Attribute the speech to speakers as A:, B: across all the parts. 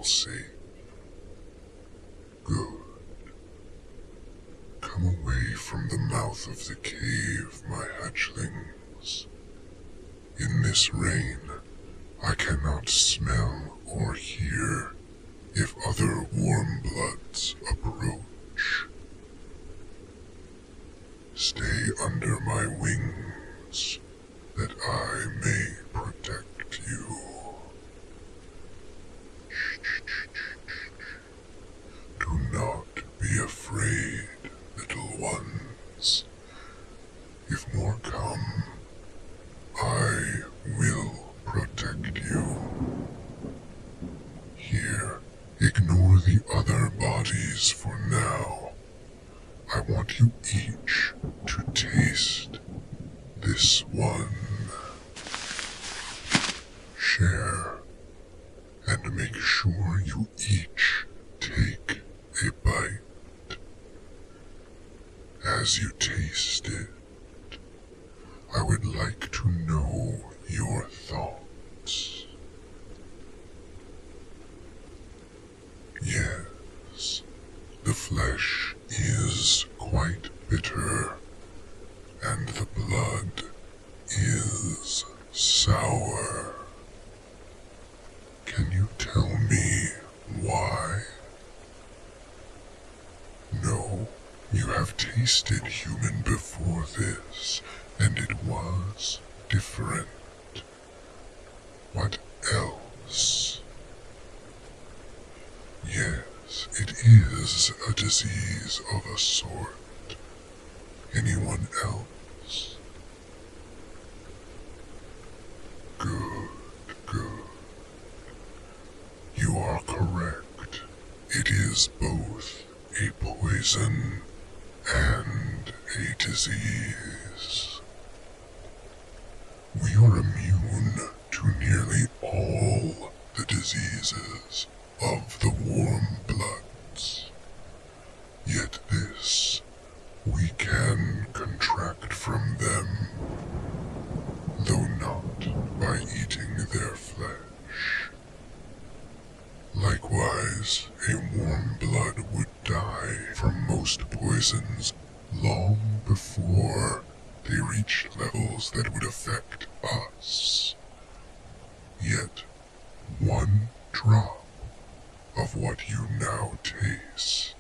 A: all safe. Good. Come away from the mouth of the cave, my hatchlings. In this rain, I cannot smell or hear if other warm bloods approach. Stay under my wings, that I may protect you. Do not be afraid, little ones. If more come, I will protect you. Here, ignore the other bodies for now. I want you each to taste this one. Share, and make sure you each take a bite. As you taste it, I would like to know your thoughts. Yes, the flesh is quite bitter, and the blood is sour. Can you tell me why? No, you have tasted human before this, and it was different. What else? Yes, it is a disease of a sort. Anyone else? Good, good. You are correct. It is both a poison and a disease. We are immune to nearly all the diseases of the warm bloods. Yet this, we can contract from them, though not by eating their flesh. Likewise, a warm blood would die from most poisons long before they reach levels that would affect us. Yet, one drop of what you now taste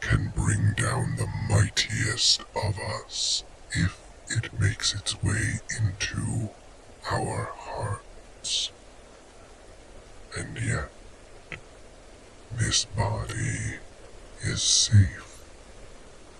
A: can bring down the mightiest of us if it makes its way into our hearts. And yet, this body is safe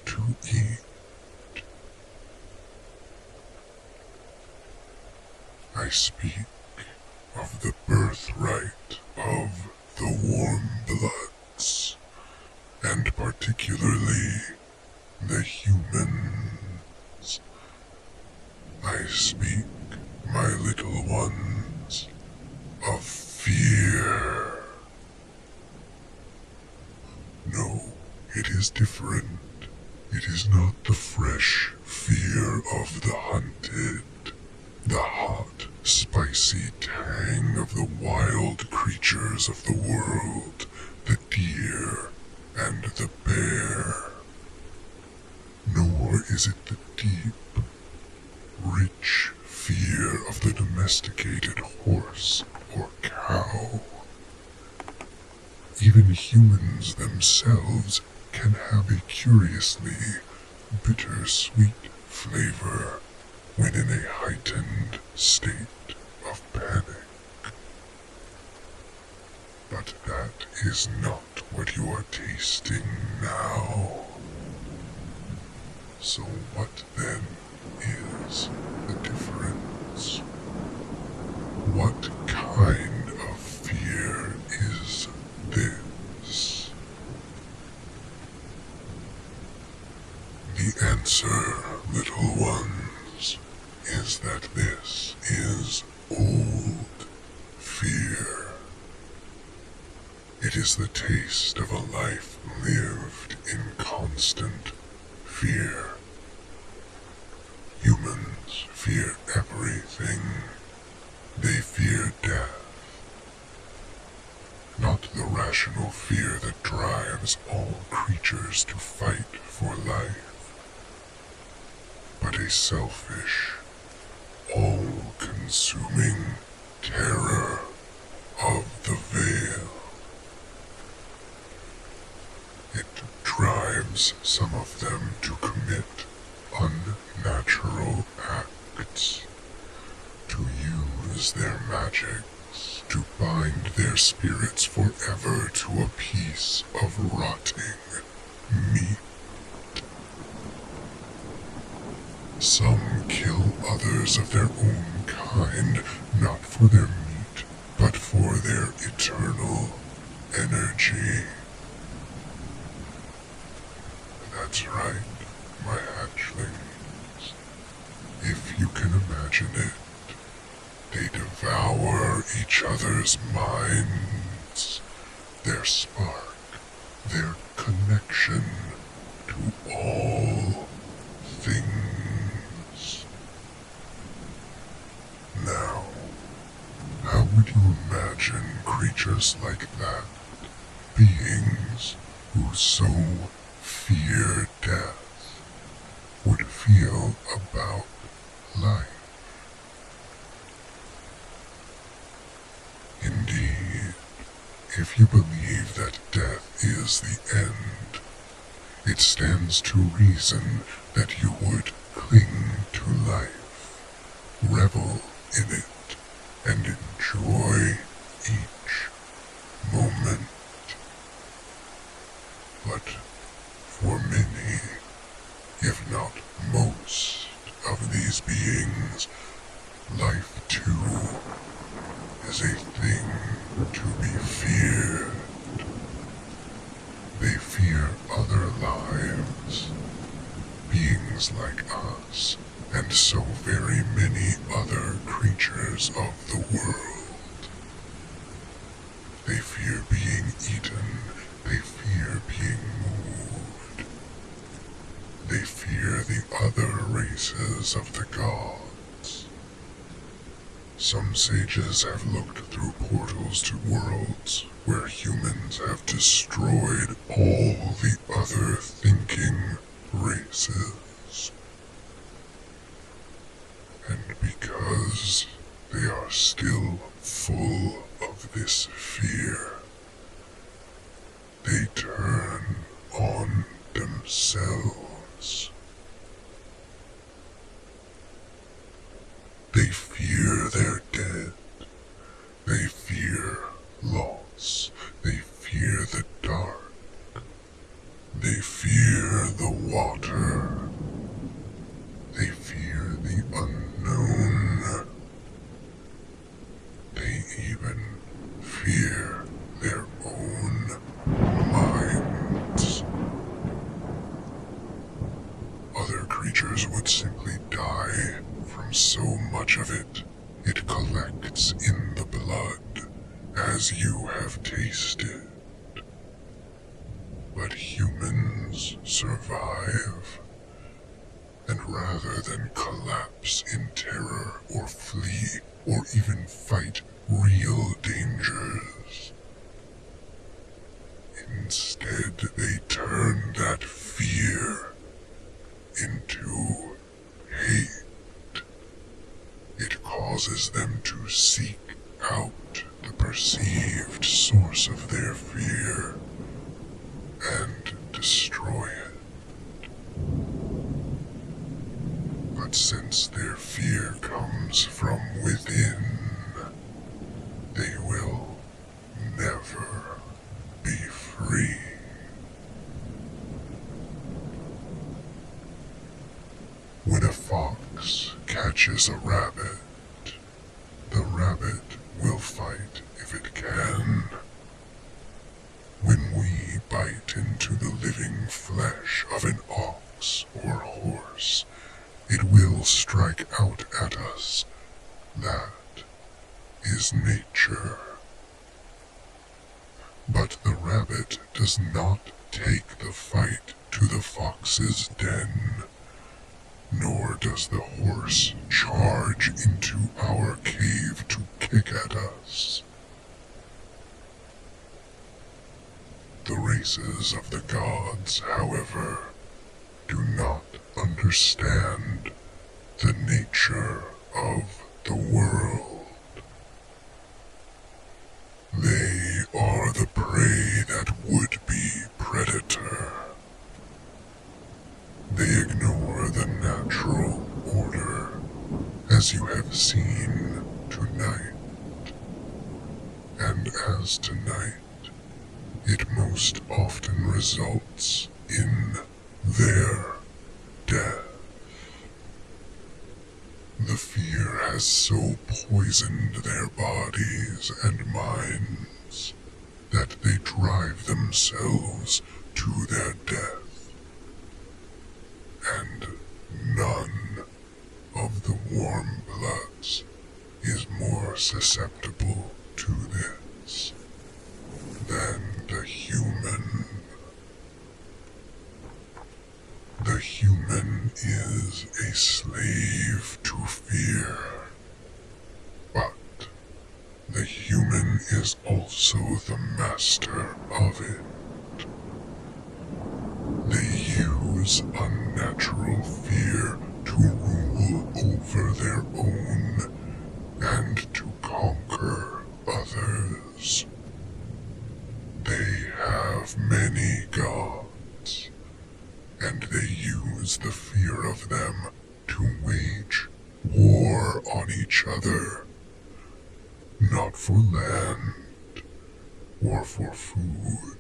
A: to eat. I speak of the birthright of the warm bloods, and particularly the humans. I speak, my little ones, of fear. No, it is different. It is not the fresh fear of the hunted, the hot, spicy tang of the wild creatures of the world, the deer and the bear. Nor is it the deep, rich fear of the domesticated horse or cow. Even humans themselves can have a curiously bitter-sweet flavor when in a heightened state of panic. But that is not what you are tasting now. So what then is the difference? What kind of fear is this? The answer, little ones, is that this is old fear. It is the taste of a life lived in constant fear. Humans fear everything. They fear death. Not the fear that drives all creatures to fight for life, but a selfish, all-consuming terror of the veil. It drives some of them to commit unnatural acts, to use their magics to bind their spirits forever to a piece of rotting meat. Some kill others of their own kind, not for their meat, but for their eternal energy. That's right, my hatchlings. If you can imagine it, they devour each other's minds, their spark, their connection to all things. Now, how would you imagine creatures like that, beings who so fear death, would feel about life? Indeed, if you believe that death is the end, it stands to reason that you would cling to life, revel in it, and enjoy each moment. But for many, if not most, of these beings, life too is a thing to be feared. They fear other lives, beings like us, and so very many other creatures of the world. They fear being eaten, they fear being moved. They fear the other races of the gods. Some sages have looked through portals to worlds where humans have destroyed all the other thinking races. And because they are still full of this fear, they turn on themselves. They fear their dead. They fear loss. They fear the dark. They fear the water. They fear the unknown. They even fear their own minds. Other creatures would simply die from so much of it. It collects in the blood, as you have tasted. But humans survive, and rather than collapse in terror or flee or even fight real dangers, instead they turn that fear into hate. It causes them to seek out the perceived source of their fear and destroy it. But since their fear comes from within, they will never be free. When a fox catches a rabbit, the rabbit will fight if it can. When we bite into the living flesh of an ox or horse, it will strike out at us. That is nature. But the rabbit does not take the fight to the fox's den, nor does the horse charge into our cave to kick at us. races of the gods, however, do not understand the nature of the world. They are the prey that would be predator. They ignore the natural order, as you have seen tonight. And as tonight, it most often results in their death. The fear has so poisoned their bodies and minds that they drive themselves to their death. And none of the warm bloods is more susceptible to this than the human. The human is a slave to fear, but the human is also the master of it. They use unnatural fear to rule over their own and to conquer others. They have many gods, and they use the fear of them to wage war on each other, not for land or for food,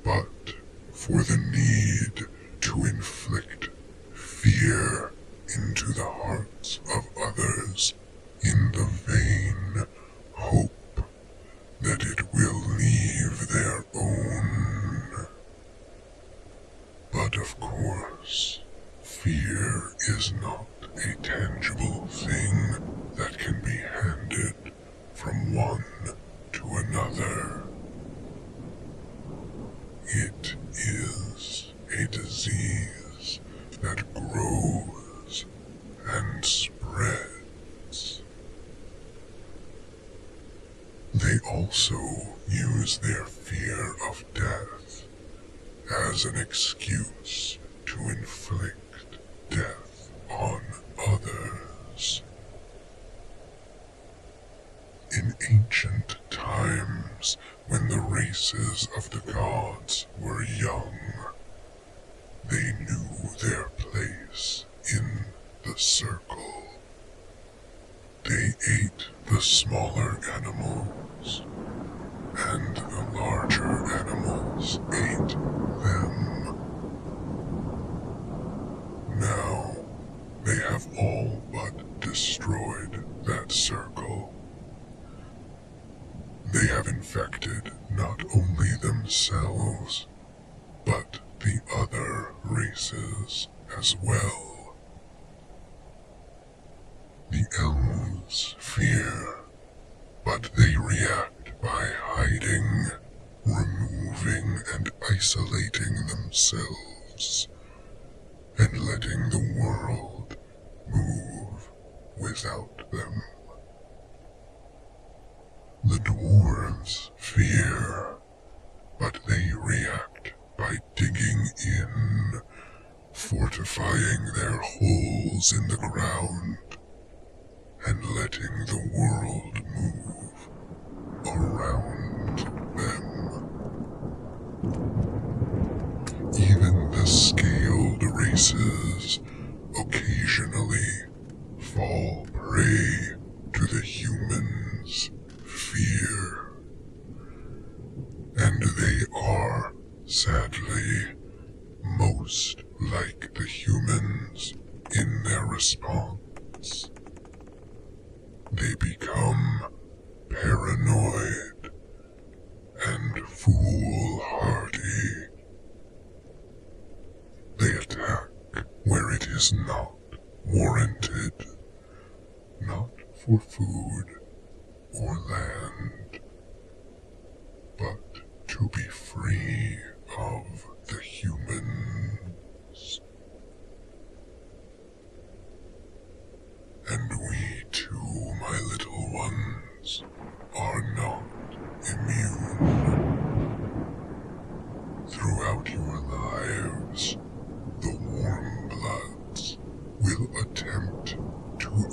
A: but for the need to inflict fear into the hearts of others in the vain hope that it will leave their own. But of course, fear is not a tangible thing that can be handed from one to another. It is a disease that grows and spreads. They also use their fear of death as an excuse to inflict death on others. In ancient times, when the races of the gods were young, they knew their place in the circle. They ate the smaller animals, and the larger animals ate them. Now, they have all but destroyed that circle. They have infected not only themselves, but the other races as well. The elves fear, but they react by hiding, removing and isolating themselves, and letting the world move without them. The dwarves fear, but they react by digging in, fortifying their holes in the ground, and letting the world move around them. Even the scaled races occasionally fall prey to the humans' fear, and they are, sadly, most like the humans in their response. They become paranoid and foolhardy. They attack where it is not warranted, not for food or land, but to be free of the humans. And we too, my little ones, are not immune.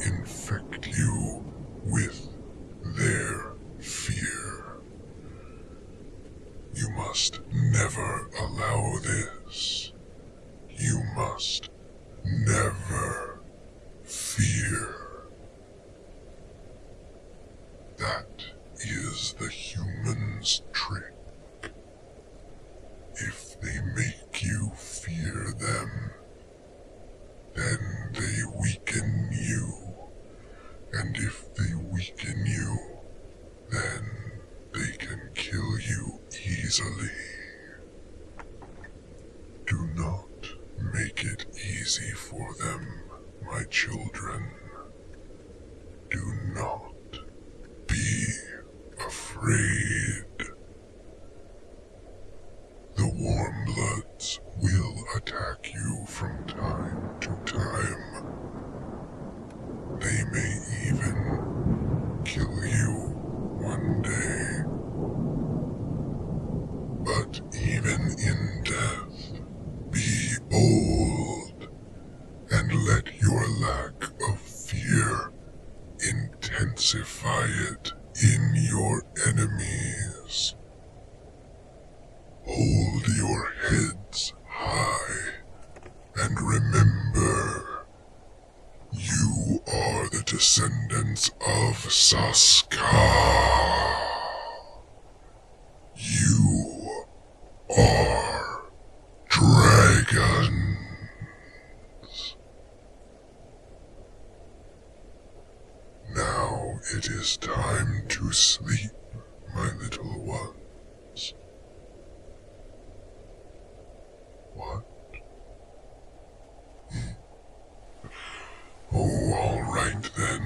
A: infect you with their fear. You must never allow this. You must never fear. That is the human's trick. If they make you fear them, then they weaken you. And if they weaken you, then they can kill you easily. Do not make it easy for them, my children. Do not be afraid. The warm bloods will attack you from time to time. They may even kill you one day. But even in death, be bold and let your lack of fear intensify it in your enemies. Hold your heads high and remember, you are the descendants of Saska. You are dragons. Now it is time to sleep, my little ones. What? Oh, all right then.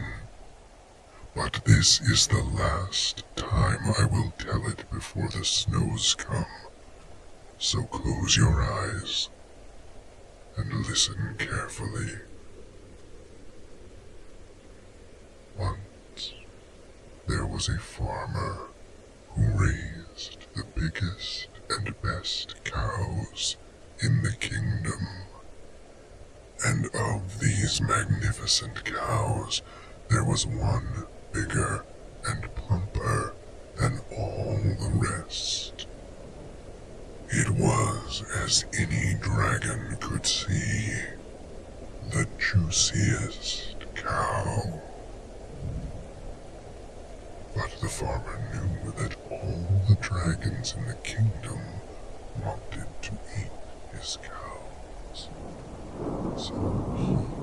A: But this is the last time I will tell it before the snows come. So close your eyes and listen carefully. Once, there was a farmer who raised the biggest and best cows in the kingdom. And of these magnificent cows, there was one bigger and plumper than all the rest. It was, as any dragon could see, the juiciest cow. But the farmer knew that all the dragons in the kingdom wanted to eat his cows. So he